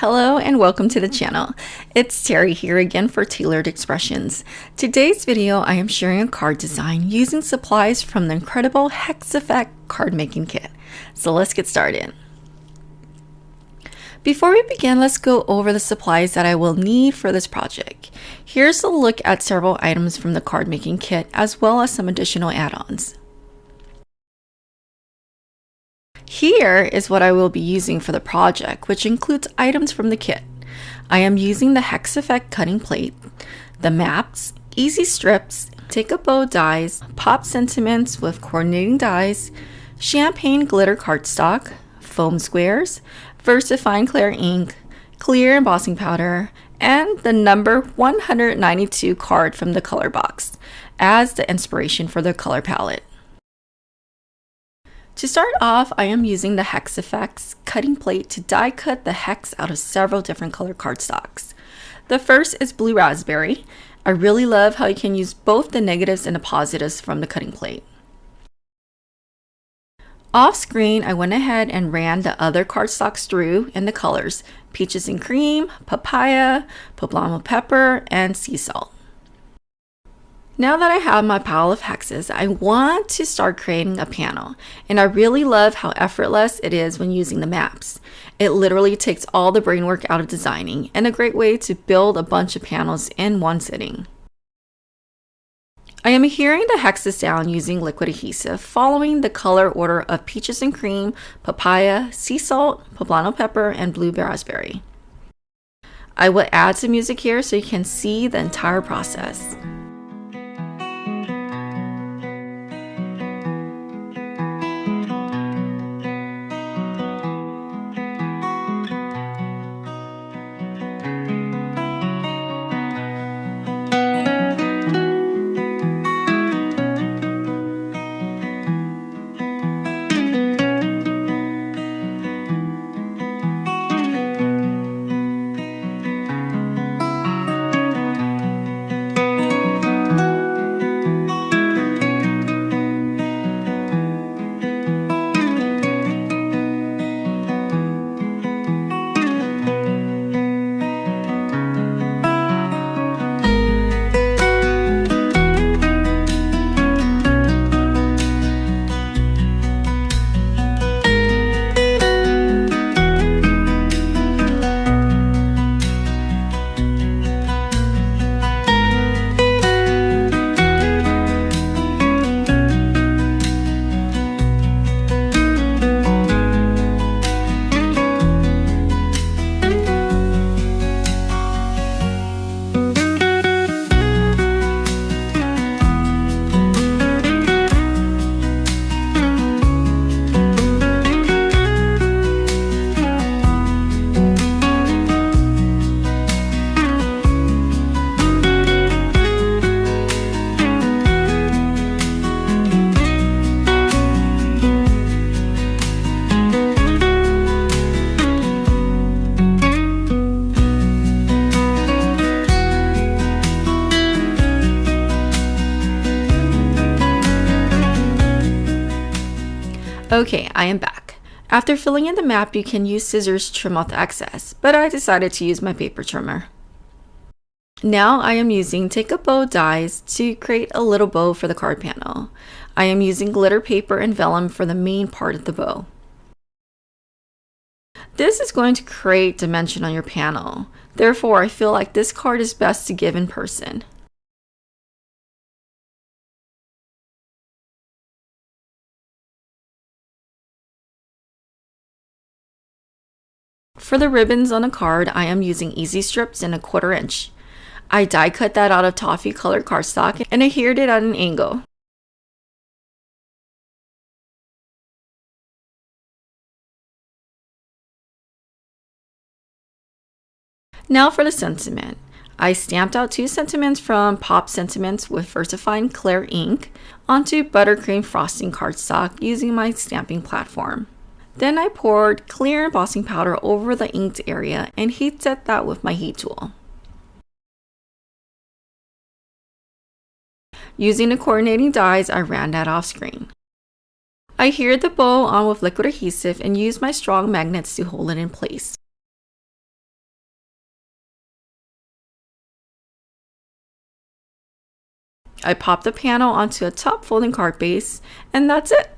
Hello and welcome to the channel. It's Terry here again for Tailored Expressions. Today's video I am sharing a card design using supplies from the incredible Hex Effect card making kit. So let's get started. Before we begin, let's go over the supplies that I will need for this project. Here's a look at several items from the card making kit as well as some additional add-ons. Here is what I will be using for the project, which includes items from the kit. I am using the Hex Effect cutting plate, the maps, easy strips, take a bow dies, pop sentiments with coordinating dies, champagne glitter cardstock, foam squares, VersaFine clear ink, clear embossing powder, and the number 192 card from the color box as the inspiration for the color palette. To start off, I am using the Hex Effects cutting plate to die cut the hex out of several different color cardstocks. The first is Blue Raspberry. I really love how you can use both the negatives and the positives from the cutting plate. Off screen, I went ahead and ran the other cardstocks through in the colors Peaches and Cream, Papaya, Poblano Pepper, and Sea Salt. Now that I have my pile of hexes, I want to start creating a panel, and I really love how effortless it is when using the maps. It literally takes all the brain work out of designing, and a great way to build a bunch of panels in one sitting. I am adhering the hexes down using liquid adhesive, following the color order of Peaches and Cream, Papaya, Sea Salt, Poblano Pepper, and Blue Raspberry. I will add some music here so you can see the entire process. Okay, I am back. After filling in the map, you can use scissors to trim off the excess, but I decided to use my paper trimmer. Now I am using take a bow dies to create a little bow for the card panel. I am using glitter paper and vellum for the main part of the bow. This is going to create dimension on your panel. Therefore, I feel like this card is best to give in person. For the ribbons on the card, I am using easy strips in 1/4 inch. I die cut that out of toffee colored cardstock and adhered it at an angle. Now for the sentiment. I stamped out 2 sentiments from Pop Sentiments with VersaFine clear ink onto buttercream frosting cardstock using my stamping platform. Then I poured clear embossing powder over the inked area and heat set that with my heat tool. Using the coordinating dies, I ran that off screen. I adhered the bow on with liquid adhesive and used my strong magnets to hold it in place. I pop the panel onto a top folding card base, and that's it.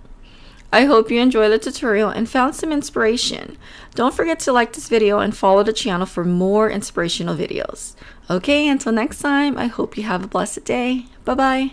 I hope you enjoyed the tutorial and found some inspiration. Don't forget to like this video and follow the channel for more inspirational videos. Okay, until next time, I hope you have a blessed day. Bye-bye.